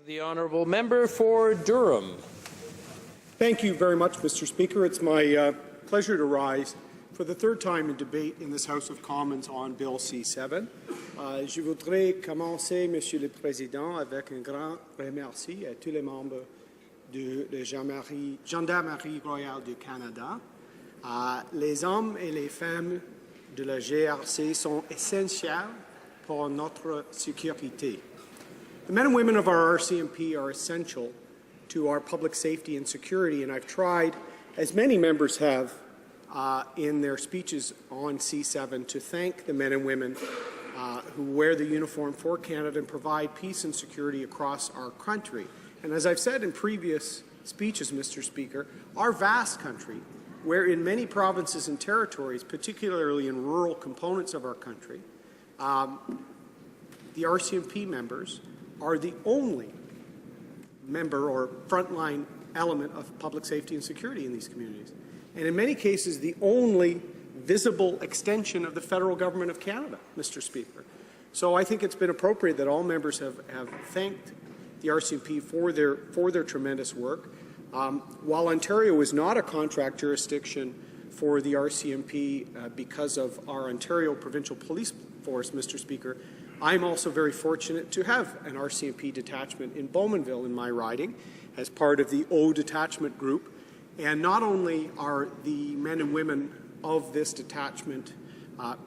The honourable member for Durham. Thank you very much, Mr. Speaker. It's my pleasure to rise for the third time in debate in this House of Commons on Bill C-7. Je voudrais commencer, Monsieur le Président, avec un grand remercie à tous les membres de la Gendarmerie royale du Canada. Les hommes et les femmes de la GRC sont essentiels pour notre sécurité. The men and women of our RCMP are essential to our public safety and security, and I've tried, as many members have in their speeches on C-7, to thank the men and women who wear the uniform for Canada and provide peace and security across our country. And as I've said in previous speeches, Mr. Speaker, our vast country, where in many provinces and territories, particularly in rural components of our country, the RCMP members are the only member or frontline element of public safety and security in these communities. And in many cases, the only visible extension of the federal government of Canada, Mr. Speaker. So I think it's been appropriate that all members have thanked the RCMP for their tremendous work. While Ontario is not a contract jurisdiction for the RCMP because of our Ontario Provincial Police Force, Mr. Speaker, I'm also very fortunate to have an RCMP detachment in Bowmanville in my riding as part of the O detachment group. And not only are the men and women of this detachment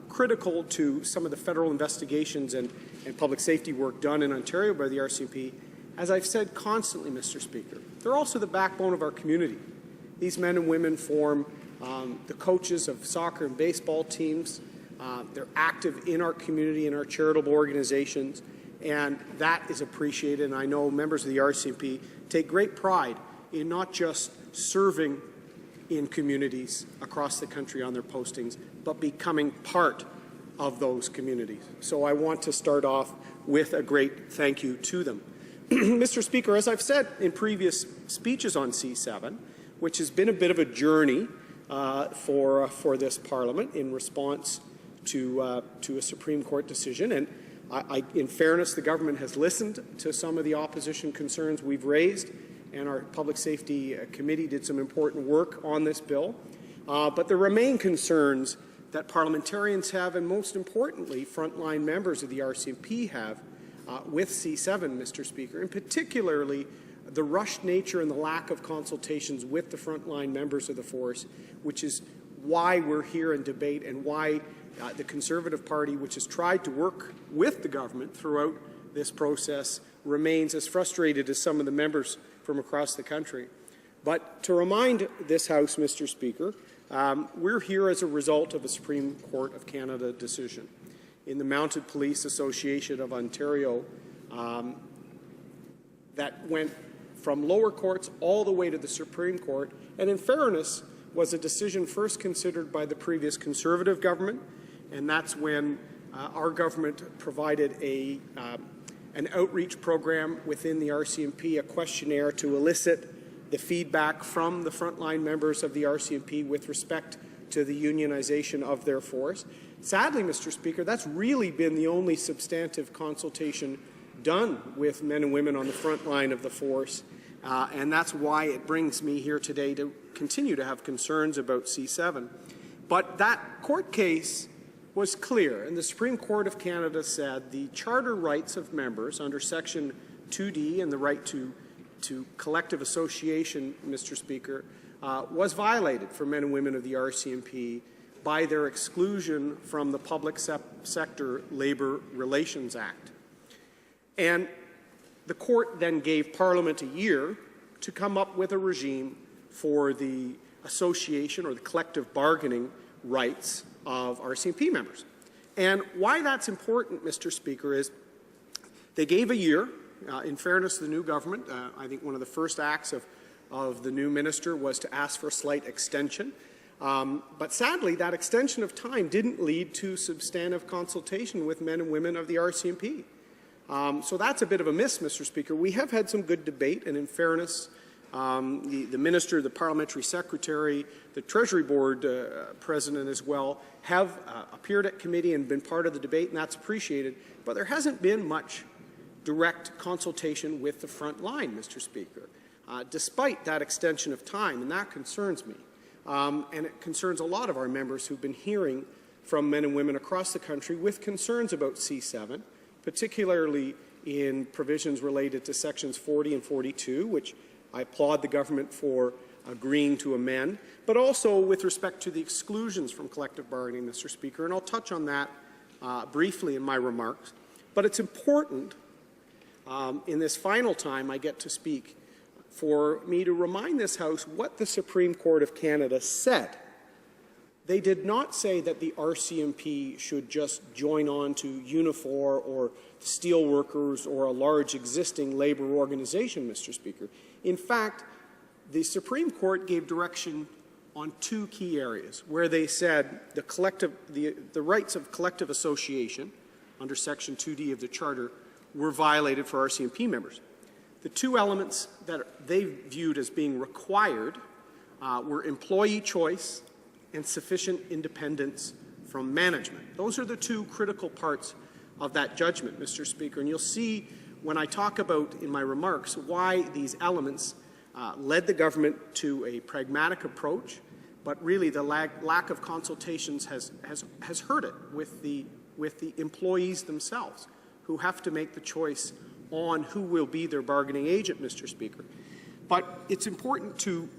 critical to some of the federal investigations and public safety work done in Ontario by the RCMP, as I've said constantly, Mr. Speaker, they're also the backbone of our community. These men and women form the coaches of soccer and baseball teams. They're active in our community, in our charitable organizations, and that is appreciated. And I know members of the RCMP take great pride in not just serving in communities across the country on their postings, but becoming part of those communities. So I want to start off with a great thank you to them. Mr. Speaker, as I've said in previous speeches on C-7, which has been a bit of a journey for this Parliament in response to a Supreme Court decision, and in fairness, the government has listened to some of the opposition concerns we've raised, and our Public Safety Committee did some important work on this bill. But there remain concerns that parliamentarians have, and most importantly, frontline members of the RCMP have with C-7, Mr. Speaker, and particularly the rushed nature and the lack of consultations with the frontline members of the force, which is why we're here in debate and why the Conservative Party, which has tried to work with the government throughout this process, remains as frustrated as some of the members from across the country. But to remind this House, Mr. Speaker, we're here as a result of a Supreme Court of Canada decision in the Mounted Police Association of Ontario that went from lower courts all the way to the Supreme Court, and in fairness, was a decision first considered by the previous Conservative government, and that's when our government provided an outreach program within the RCMP, a questionnaire to elicit the feedback from the frontline members of the RCMP with respect to the unionization of their force. Sadly, Mr. Speaker, that's really been the only substantive consultation done with men and women on the front line of the force, and that's why it brings me here today to continue to have concerns about C-7. But that court case was clear, and the Supreme Court of Canada said the charter rights of members under Section 2D and the right to collective association, Mr. Speaker, was violated for men and women of the RCMP by their exclusion from the Public Sector Labour Relations Act. And the court then gave Parliament a year to come up with a regime for the association or the collective bargaining rights of RCMP members. And why that's important, Mr. Speaker, is they gave a year. In fairness to the new government, I think one of the first acts of the new minister was to ask for a slight extension. But sadly, that extension of time didn't lead to substantive consultation with men and women of the RCMP. So that's a bit of a miss, Mr. Speaker. We have had some good debate, and in fairness, the Minister, the Parliamentary Secretary, the Treasury Board President as well have appeared at committee and been part of the debate, and that's appreciated. But there hasn't been much direct consultation with the front line, Mr. Speaker, despite that extension of time, and that concerns me. And it concerns a lot of our members who've been hearing from men and women across the country with concerns about C-7, particularly in provisions related to Sections 40 and 42, which I applaud the government for agreeing to amend, but also with respect to the exclusions from collective bargaining, Mr. Speaker, and I'll touch on that briefly in my remarks. But it's important in this final time I get to speak for me to remind this House what the Supreme Court of Canada said. They did not say that the RCMP should just join on to Unifor or Steelworkers or a large existing labour organization, Mr. Speaker. In fact, the Supreme Court gave direction on two key areas where they said the rights of collective association under Section 2D of the Charter were violated for RCMP members. The two elements that they viewed as being required were employee choice and sufficient independence from management. Those are the two critical parts of that judgment, Mr. Speaker. And you'll see when I talk about in my remarks why these elements led the government to a pragmatic approach, but really the lack of consultations has hurt it with the employees themselves, who have to make the choice on who will be their bargaining agent, Mr. Speaker. But it's important to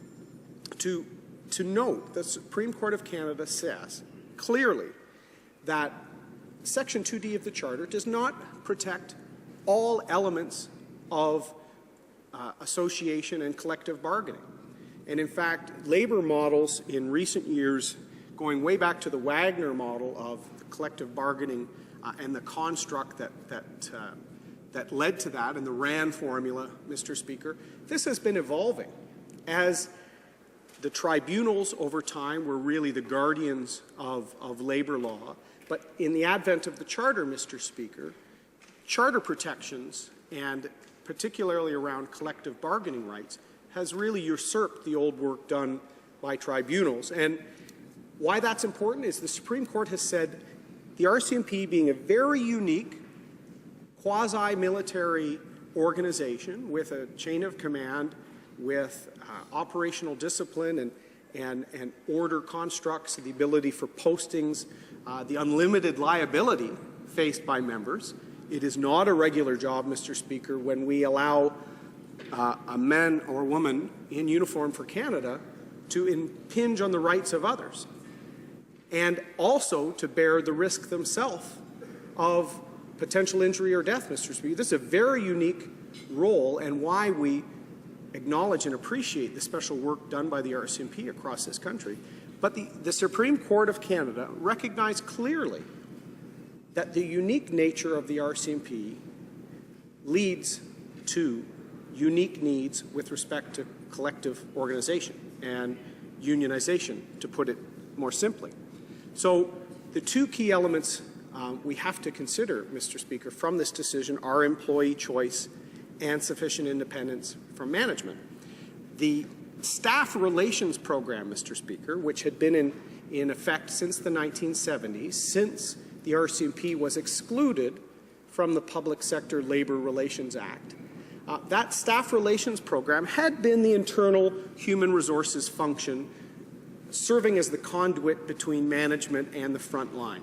note the Supreme Court of Canada says clearly that Section 2D of the Charter does not protect all elements of association and collective bargaining. And in fact, labour models in recent years, going way back to the Wagner model of collective bargaining and the construct that led to that, and the RAND formula, Mr. Speaker, this has been evolving as the tribunals over time were really the guardians of labour law. But in the advent of the Charter, Mr. Speaker, Charter protections, and particularly around collective bargaining rights, has really usurped the old work done by tribunals. And why that's important is the Supreme Court has said the RCMP, being a very unique quasi-military organization with a chain of command, with operational discipline and order constructs, the ability for postings, the unlimited liability faced by members. It is not a regular job, Mr. Speaker, when we allow a man or woman in uniform for Canada to impinge on the rights of others, and also to bear the risk themselves of potential injury or death, Mr. Speaker. This is a very unique role, and why we acknowledge and appreciate the special work done by the RCMP across this country. But the Supreme Court of Canada recognized clearly that the unique nature of the RCMP leads to unique needs with respect to collective organization and unionization, to put it more simply. So the two key elements we have to consider, Mr. Speaker, from this decision are employee choice and sufficient independence from management. The staff relations program, Mr. Speaker, which had been in effect since the 1970s, since the RCMP was excluded from the Public Sector Labour Relations Act, that staff relations program had been the internal human resources function, serving as the conduit between management and the front line.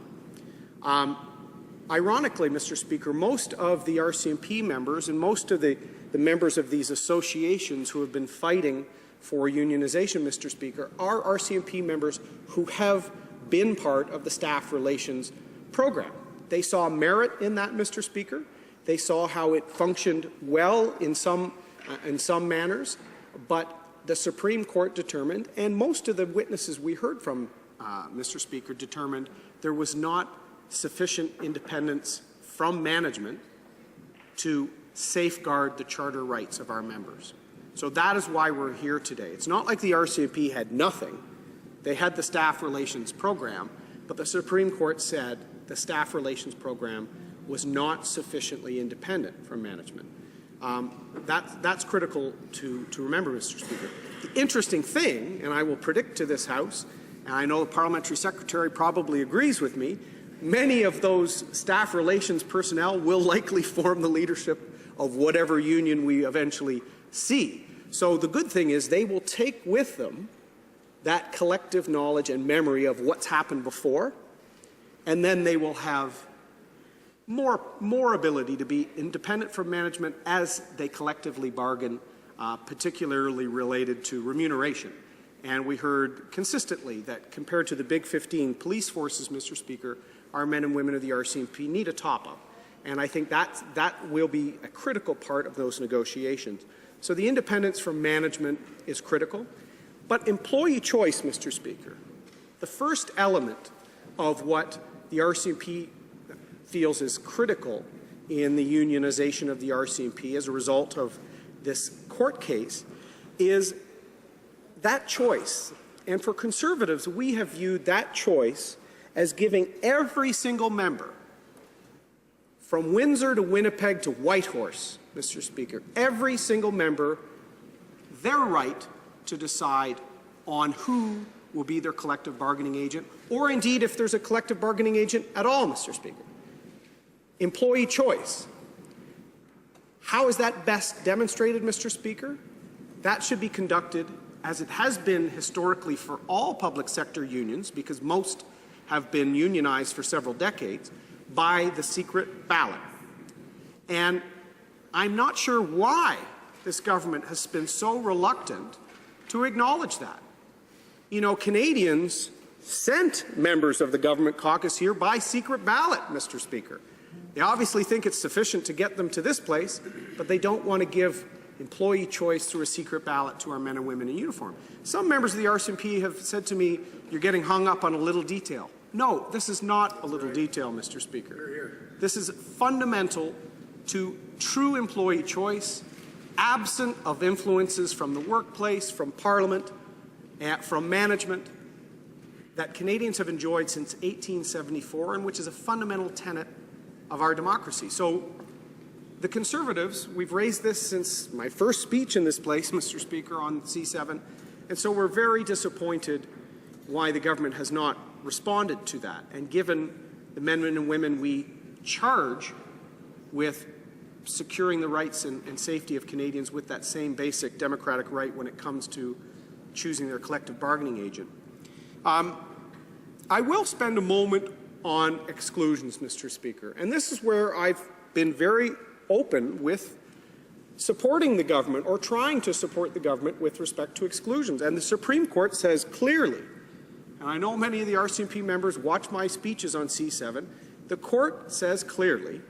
Ironically, Mr. Speaker, most of the RCMP members and most of the members of these associations who have been fighting for unionization, Mr. Speaker, are RCMP members who have been part of the staff relations program. They saw merit in that, Mr. Speaker. They saw how it functioned well in some manners, but the Supreme Court determined, and most of the witnesses we heard from, Mr. Speaker, determined there was not sufficient independence from management to safeguard the charter rights of our members. So that is why we're here today. It's not like the RCMP had nothing. They had the staff relations program, but the Supreme Court said the staff relations program was not sufficiently independent from management. That's critical to remember, Mr. Speaker. The interesting thing, and I will predict to this House, and I know the Parliamentary Secretary probably agrees with me, many of those staff relations personnel will likely form the leadership of whatever union we eventually see. So the good thing is they will take with them that collective knowledge and memory of what's happened before, and then they will have more ability to be independent from management as they collectively bargain, particularly related to remuneration. And we heard consistently that compared to the big 15 police forces, Mr. Speaker, our men and women of the RCMP need a top-up. And I think that will be a critical part of those negotiations. So the independence from management is critical. But employee choice, Mr. Speaker, the first element of what the RCMP feels is critical in the unionization of the RCMP as a result of this court case is that choice. And for Conservatives, we have viewed that choice as giving every single member, from Windsor to Winnipeg to Whitehorse, Mr. Speaker, every single member, their right to decide on who will be their collective bargaining agent, or indeed if there's a collective bargaining agent at all, Mr. Speaker. Employee choice. How is that best demonstrated, Mr. Speaker? That should be conducted, as it has been historically for all public sector unions, because most have been unionized for several decades, by the secret ballot. And I'm not sure why this government has been so reluctant to acknowledge that. You know, Canadians sent members of the government caucus here by secret ballot, Mr. Speaker. They obviously think it's sufficient to get them to this place, but they don't want to give employee choice through a secret ballot to our men and women in uniform. Some members of the RCMP have said to me, you're getting hung up on a little detail. No, this is not a little detail, Mr. Speaker. This is fundamental to true employee choice, absent of influences from the workplace, from Parliament, from management, that Canadians have enjoyed since 1874, and which is a fundamental tenet of our democracy. So the Conservatives, we've raised this since my first speech in this place, Mr. Speaker, on C-7, and so we're very disappointed why the government has not responded to that and given the men and women we charge with securing the rights and safety of Canadians with that same basic democratic right when it comes to choosing their collective bargaining agent. I will spend a moment on exclusions, Mr. Speaker, and this is where I've been very open with supporting the government or trying to support the government with respect to exclusions. And the Supreme Court says clearly, and I know many of the RCMP members watch my speeches on C-7, the court says clearly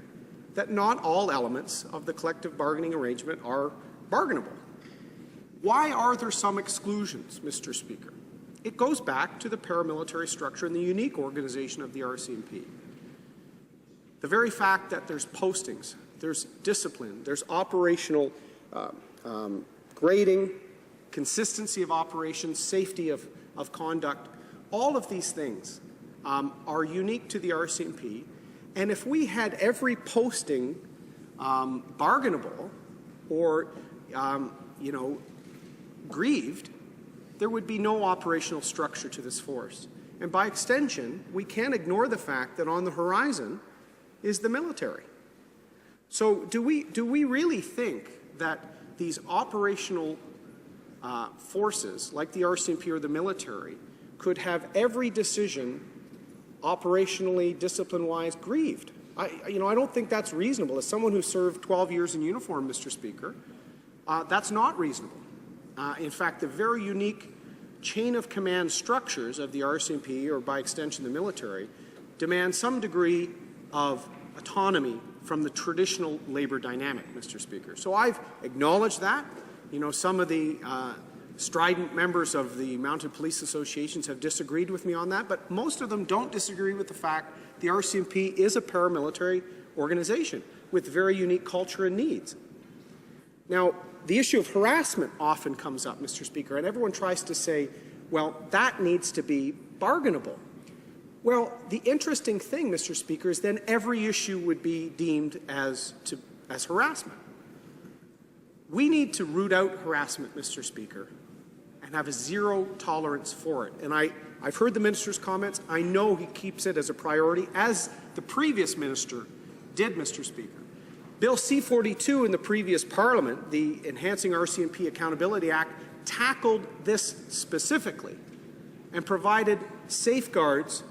that not all elements of the collective bargaining arrangement are bargainable. Why are there some exclusions, Mr. Speaker? It goes back to the paramilitary structure and the unique organization of the RCMP. The very fact that there's postings, there's discipline, there's operational grading, consistency of operations, safety of conduct, all of these things are unique to the RCMP. And if we had every posting bargainable or, grieved, there would be no operational structure to this force. And by extension, we can't ignore the fact that on the horizon is the military. So do we really think that these operational forces, like the RCMP or the military, could have every decision operationally, discipline-wise, grieved? I don't think that's reasonable. As someone who served 12 years in uniform, Mr. Speaker, that's not reasonable. In fact, the very unique chain of command structures of the RCMP, or by extension the military, demand some degree of autonomy from the traditional labor dynamic, Mr. Speaker. So I've acknowledged that. Some of the strident members of the Mounted Police Associations have disagreed with me on that, but most of them don't disagree with the fact the RCMP is a paramilitary organization with very unique culture and needs. Now, the issue of harassment often comes up, Mr. Speaker, and everyone tries to say, well, that needs to be bargainable. Well, the interesting thing, Mr. Speaker, is then every issue would be deemed as harassment. We need to root out harassment, Mr. Speaker, and have a zero tolerance for it. And I've heard the minister's comments. I know he keeps it as a priority, as the previous minister did, Mr. Speaker. Bill C-42 in the previous Parliament, the Enhancing RCMP Accountability Act, tackled this specifically and provided safeguards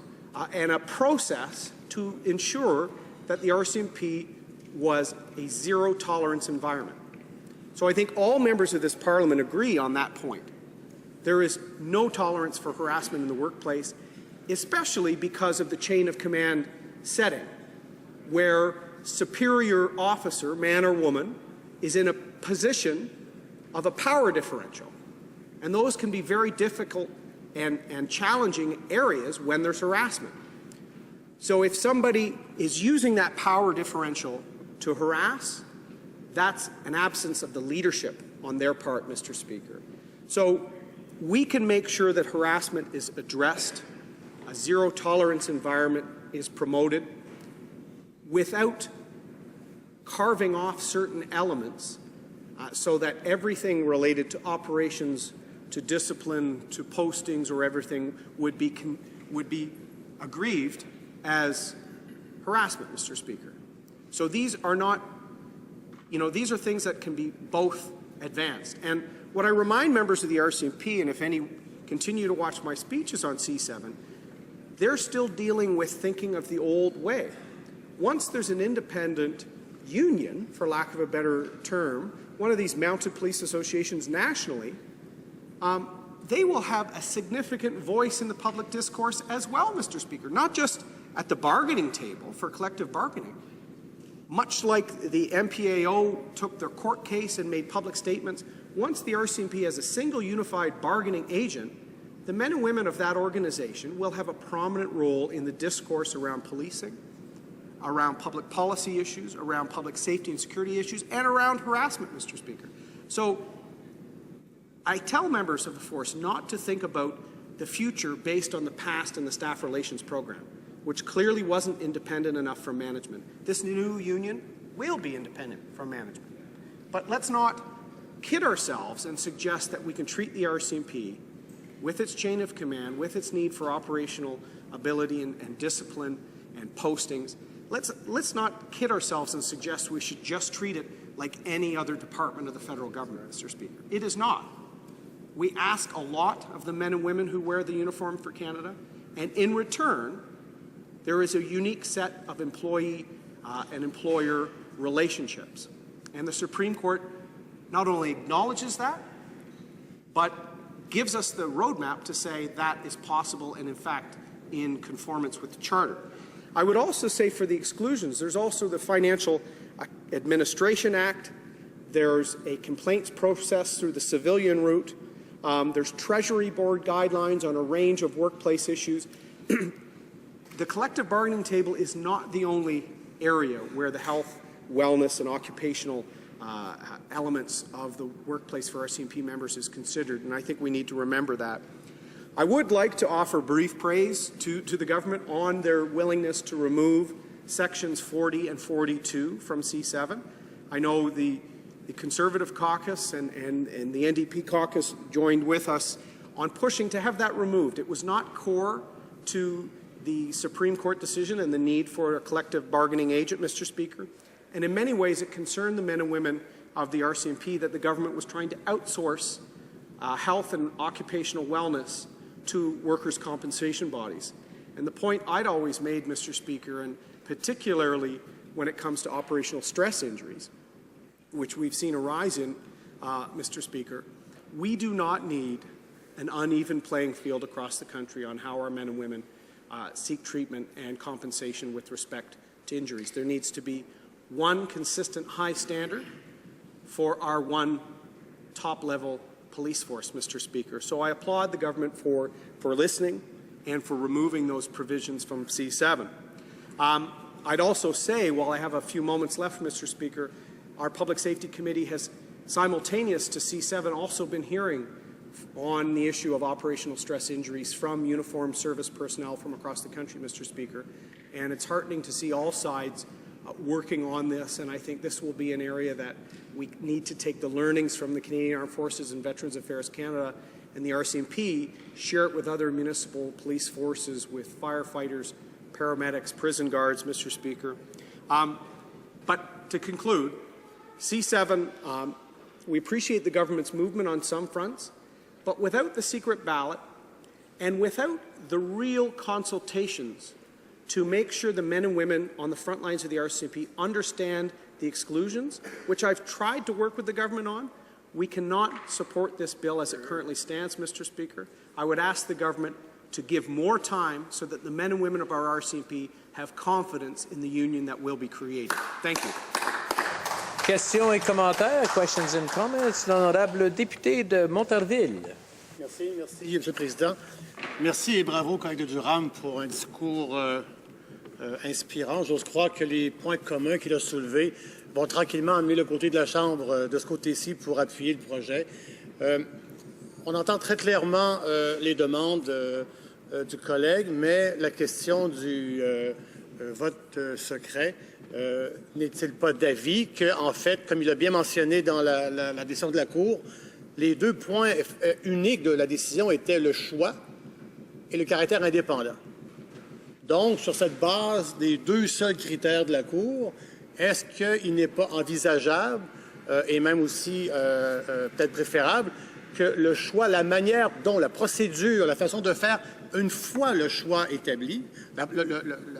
and a process to ensure that the RCMP was a zero-tolerance environment. So I think all members of this Parliament agree on that point. There is no tolerance for harassment in the workplace, especially because of the chain of command setting, where superior officer, man or woman, is in a position of a power differential. And those can be very difficult and challenging areas when there's harassment. So if somebody is using that power differential to harass, that's an absence of the leadership on their part, Mr. Speaker. So we can make sure that harassment is addressed, a zero-tolerance environment is promoted, without carving off certain elements so that everything related to operations, to discipline, to postings, or everything would be aggrieved as harassment, Mr. Speaker. So these are not, these are things that can be both advanced. And what I remind members of the RCMP, and if any continue to watch my speeches on C-7, they're still dealing with thinking of the old way. Once there's an independent union, for lack of a better term, one of these mounted police associations nationally, they will have a significant voice in the public discourse as well, Mr. Speaker, not just at the bargaining table for collective bargaining. Much like the MPAO took their court case and made public statements, once the RCMP has a single unified bargaining agent, the men and women of that organization will have a prominent role in the discourse around policing, around public policy issues, around public safety and security issues, and around harassment, Mr. Speaker. So I tell members of the force not to think about the future based on the past and the staff relations program, which clearly wasn't independent enough from management. This new union will be independent from management. But let's not kid ourselves and suggest that we can treat the RCMP with its chain of command, with its need for operational ability and discipline and postings. Let's not kid ourselves and suggest we should just treat it like any other department of the federal government, Mr. Speaker. It is not. We ask a lot of the men and women who wear the uniform for Canada, and in return, there is a unique set of employee and employer relationships. And the Supreme Court not only acknowledges that, but gives us the roadmap to say that is possible and, in fact, in conformance with the Charter. I would also say for the exclusions, there's also the Financial Administration Act. There's a complaints process through the civilian route. There's Treasury Board guidelines on a range of workplace issues. The collective bargaining table is not the only area where the health, wellness, and occupational elements of the workplace for RCMP members is considered, and I think we need to remember that. I would like to offer brief praise to the government on their willingness to remove sections 40 and 42 from C-7. I know the Conservative caucus and the NDP caucus joined with us on pushing to have that removed. It was not core to the Supreme Court decision and the need for a collective bargaining agent, Mr. Speaker. And in many ways, it concerned the men and women of the RCMP that the government was trying to outsource health and occupational wellness to workers' compensation bodies. And the point I'd always made, Mr. Speaker, and particularly when it comes to operational stress injuries, which we've seen a rise in, Mr. Speaker, we do not need an uneven playing field across the country on how our men and women seek treatment and compensation with respect to injuries. There needs to be one consistent high standard for our one top-level police force, Mr. Speaker. So I applaud the government for listening and for removing those provisions from C-7. I'd also say, while I have a few moments left, Mr. Speaker, our Public Safety Committee has, simultaneous to C-7, also been hearing on the issue of operational stress injuries from uniformed service personnel from across the country, Mr. Speaker. And it's heartening to see all sides working on this, and I think this will be an area that we need to take the learnings from the Canadian Armed Forces and Veterans Affairs Canada and the RCMP, share it with other municipal police forces, with firefighters, paramedics, prison guards, Mr. Speaker. But to conclude, C-7, we appreciate the government's movement on some fronts, but without the secret ballot and without the real consultations to make sure the men and women on the front lines of the RCMP understand the exclusions, which I've tried to work with the government on, we cannot support this bill as it currently stands, Mr. Speaker. I would ask the government to give more time so that the men and women of our RCMP have confidence in the union that will be created. Thank you. Questions et commentaires, questions and comments. L'honorable député de Montarville. Merci, Monsieur le Président. Merci et bravo, collègue de Durham, pour un discours inspirant. J'ose croire que les points communs qu'il a soulevés vont tranquillement amener le côté de la Chambre de ce côté-ci pour appuyer le projet. On entend très clairement les demandes du collègue, mais la question du vote secret n'est-il pas d'avis qu'en fait, comme il a bien mentionné dans la décision de la Cour, les deux points uniques de la décision étaient le choix et le caractère indépendant. Donc, sur cette base des deux seuls critères de la Cour, est-ce qu'il n'est pas envisageable, et même aussi peut-être préférable, que le choix, la manière dont la procédure, la façon de faire, une fois le choix établi,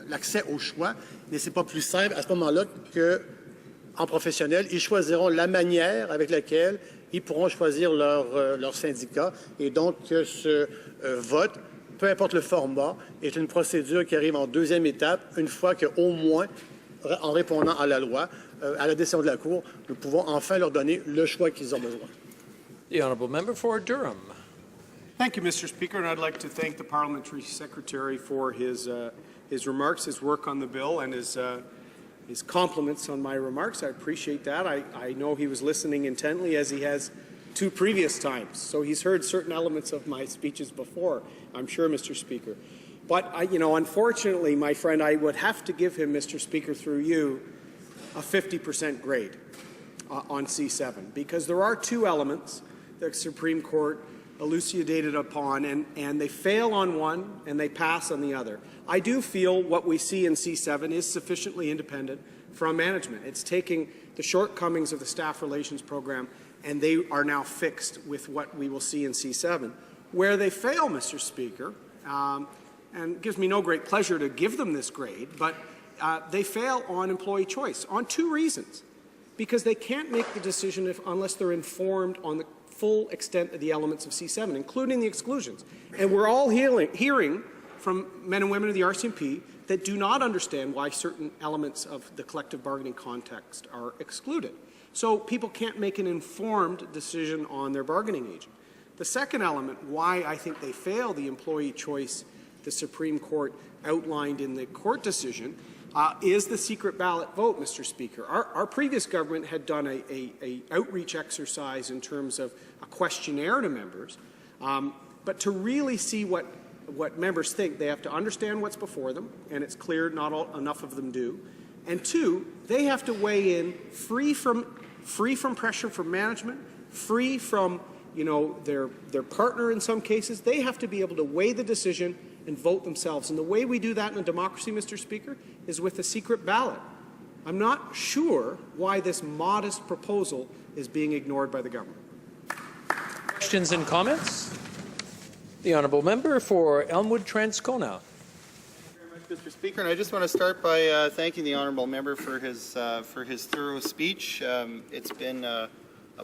l'accès au choix, mais c'est pas plus simple à ce moment-là qu'en professionnel, ils choisiront la manière avec laquelle ils pourront choisir leur syndicat, et donc que ce vote, peu importe le format, est une procédure qui arrive en deuxième étape, une fois qu'au moins, en répondant à la loi, à la décision de la Cour, nous pouvons enfin leur donner le choix qu'ils ont besoin. The honourable member for Durham. Thank you, Mr. Speaker, and I'd like to thank the Parliamentary Secretary for his remarks, his work on the bill, and his compliments on my remarks. I appreciate that. I know he was listening intently, as he has two previous times, so he's heard certain elements of my speeches before, I'm sure, Mr. Speaker. But, unfortunately, my friend, I would have to give him, Mr. Speaker, through you, a 50% grade on C-7, because there are two elements the Supreme Court elucidated upon, and they fail on one and they pass on the other. I do feel what we see in C-7 is sufficiently independent from management. It's taking the shortcomings of the staff relations program, and they are now fixed with what we will see in C-7. Where they fail, Mr. Speaker, and it gives me no great pleasure to give them this grade, but they fail on employee choice on two reasons. Because they can't make the decision unless they're informed on the full extent of the elements of C-7, including the exclusions. And we're all hearing from men and women of the RCMP that do not understand why certain elements of the collective bargaining context are excluded. So people can't make an informed decision on their bargaining agent. The second element, why I think they fail the employee choice the Supreme Court outlined in the court decision, is the secret ballot vote, Mr. Speaker. Our previous government had done a outreach exercise in terms of a questionnaire to members, but to really see what members think, they have to understand what's before them, and it's clear not enough of them do. And two, they have to weigh in free from pressure from management, free from their partner in some cases. They have to be able to weigh the decision and vote themselves. And the way we do that in a democracy, Mr. Speaker, is with a secret ballot. I'm not sure why this modest proposal is being ignored by the government. Questions and comments? The honourable member for Elmwood Transcona. Mr. Speaker, and I just want to start by thanking the honourable member for his thorough speech. It's been a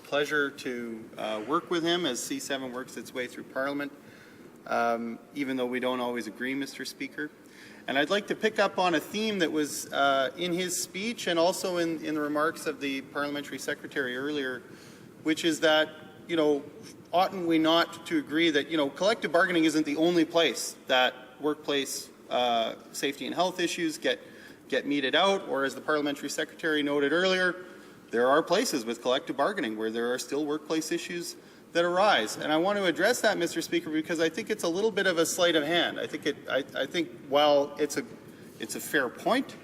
pleasure to work with him as C-7 works its way through Parliament, even though we don't always agree, Mr. Speaker. And I'd like to pick up on a theme that was in his speech and also in the remarks of the Parliamentary Secretary earlier, which is that, oughtn't we not to agree that, collective bargaining isn't the only place that workplace safety and health issues get meted out, or as the Parliamentary Secretary noted earlier, there are places with collective bargaining where there are still workplace issues that arise. And I want to address that, Mr. Speaker, because I think it's a little bit of a sleight of hand. I think while it's a fair point,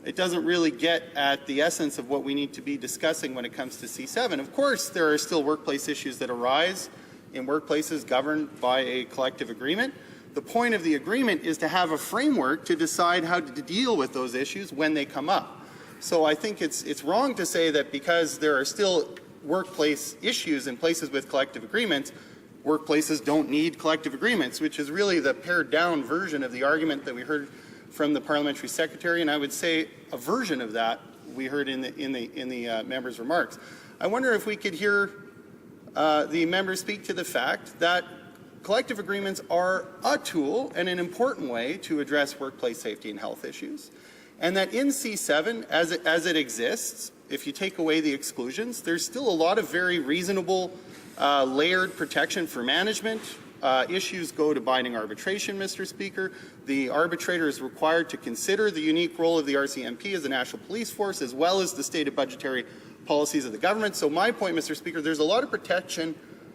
it doesn't really get at the essence of what we need to be discussing when it comes to C-7. Of course, there are still workplace issues that arise in workplaces governed by a collective agreement. The point of the agreement is to have a framework to decide how to deal with those issues when they come up. So I think it's wrong to say that because there are still workplace issues in places with collective agreements, workplaces don't need collective agreements, which is really the pared down version of the argument that we heard from the parliamentary secretary, and I would say a version of that we heard in the member's remarks. I wonder if we could hear the member speak to the fact that collective agreements are a tool and an important way to address workplace safety and health issues, and that in C-7, as it exists, if you take away the exclusions, there's still a lot of very reasonable layered protection for management. Issues go to binding arbitration, Mr. Speaker. The arbitrator is required to consider the unique role of the RCMP as a national police force, as well as the stated budgetary policies of the government. So my point, Mr. Speaker, there's a lot of protection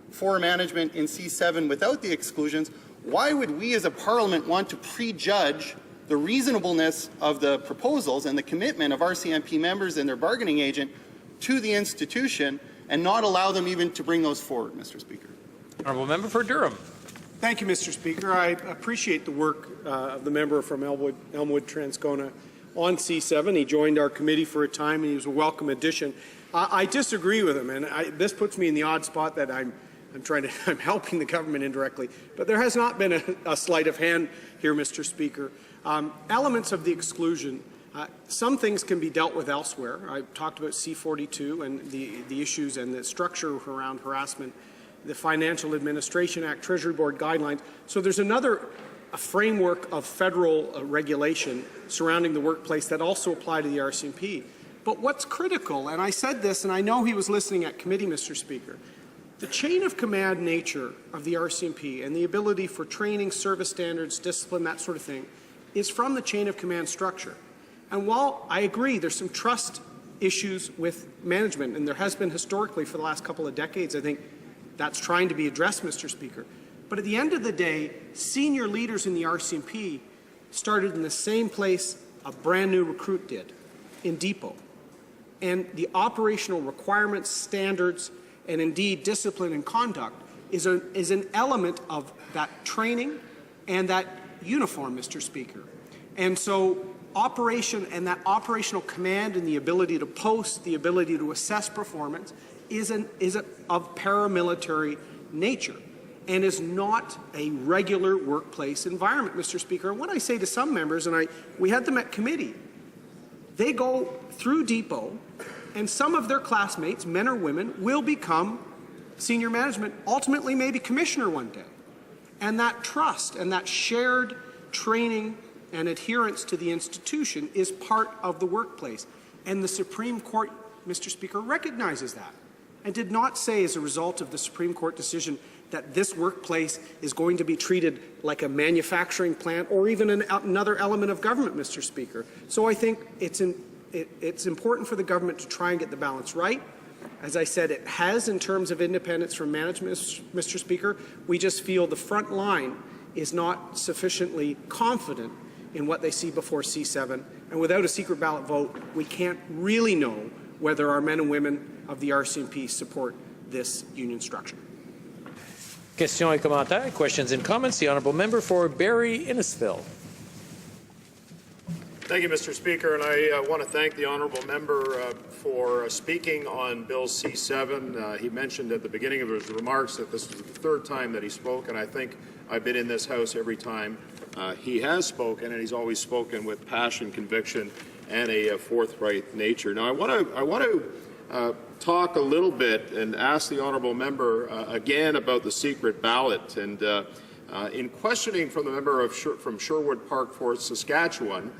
for management in C-7 without the exclusions. Why would we as a parliament want to prejudge the reasonableness of the proposals and the commitment of RCMP members and their bargaining agent to the institution and not allow them even to bring those forward, Mr. Speaker? Honourable member for Durham. Thank you, Mr. Speaker. I appreciate the work of the member from Elmwood Transcona on C-7. He joined our committee for a time, and he was a welcome addition. I disagree with him, and this puts me in the odd spot that I'm helping the government indirectly. But there has not been a sleight of hand here, Mr. Speaker. Elements of the exclusion, some things can be dealt with elsewhere. I talked about C-42 and the issues and the structure around harassment, the Financial Administration Act, Treasury Board guidelines. So there's a framework of federal regulation surrounding the workplace that also apply to the RCMP. But what's critical, and I said this, and I know he was listening at committee, Mr. Speaker, the chain of command nature of the RCMP and the ability for training, service standards, discipline, that sort of thing, is from the chain of command structure. And while I agree there's some trust issues with management, and there has been historically for the last couple of decades, I think that's trying to be addressed, Mr. Speaker. But at the end of the day, senior leaders in the RCMP started in the same place a brand new recruit did, in Depot. And the operational requirements, standards, and indeed discipline and conduct is an element of that training and that uniform, Mr. Speaker. And so operation and that operational command and the ability to post, the ability to assess performance is of paramilitary nature and is not a regular workplace environment, Mr. Speaker. And what I say to some members, and we had them at committee, they go through Depot and some of their classmates, men or women, will become senior management, ultimately maybe commissioner one day. And that trust and that shared training and adherence to the institution is part of the workplace. And the Supreme Court, Mr. Speaker, recognizes that and did not say as a result of the Supreme Court decision that this workplace is going to be treated like a manufacturing plant or even another element of government, Mr. Speaker. So I think it's important for the government to try and get the balance right. As I said, it has in terms of independence from management, Mr. Speaker. We just feel the front line is not sufficiently confident in what they see before C-7. And without a secret ballot vote, we can't really know whether our men and women of the RCMP support this union structure. Questions et commentaires, questions and comments. The honourable member for Barrie Innisfil. Thank you, Mr. Speaker, and I want to thank the honourable member for speaking on Bill C-7. He mentioned at the beginning of his remarks that this was the third time that he spoke, and I think I've been in this House every time he has spoken, and he's always spoken with passion, conviction, and a forthright nature. Now, I want to talk a little bit and ask the honourable member again about the secret ballot. And in questioning from the member from Sherwood Park, Fort Saskatchewan,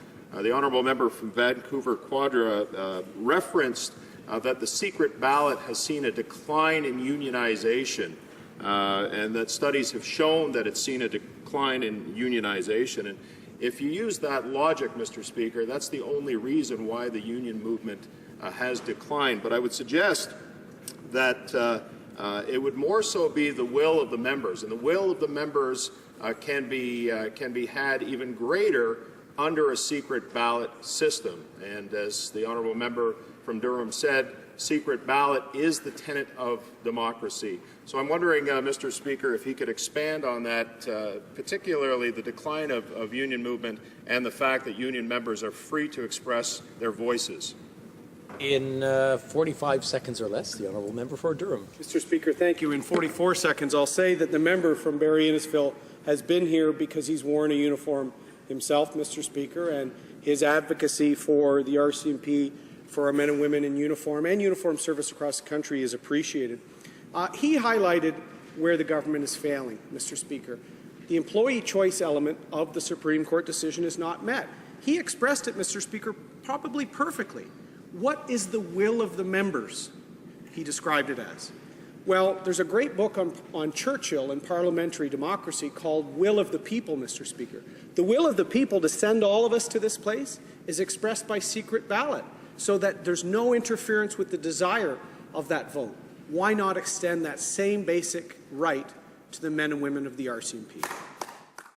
the honourable member from Vancouver Quadra referenced that the secret ballot has seen a decline in unionization, and that studies have shown that it's seen a decline in unionization. And if you use that logic, Mr. Speaker, that's the only reason why the union movement has declined. But I would suggest that it would more so be the will of the members, and the will of the members can be had even greater under a secret ballot system. And as the honourable member from Durham said, secret ballot is the tenet of democracy. So I'm wondering, Mr. Speaker, if he could expand on that, particularly the decline of union movement and the fact that union members are free to express their voices. In 45 seconds or less, the honourable member for Durham. Mr. Speaker, thank you. In 44 seconds, I'll say that the member from Barrie Innisfil has been here because he's worn a uniform himself, Mr. Speaker, and his advocacy for the RCMP, for our men and women in uniform and uniform service across the country is appreciated. He highlighted where the government is failing, Mr. Speaker. The employee choice element of the Supreme Court decision is not met. He expressed it, Mr. Speaker, probably perfectly. What is the will of the members? He described it as. Well, there's a great book on Churchill and parliamentary democracy called Will of the People, Mr. Speaker. The will of the people to send all of us to this place is expressed by secret ballot so that there's no interference with the desire of that vote. Why not extend that same basic right to the men and women of the RCMP?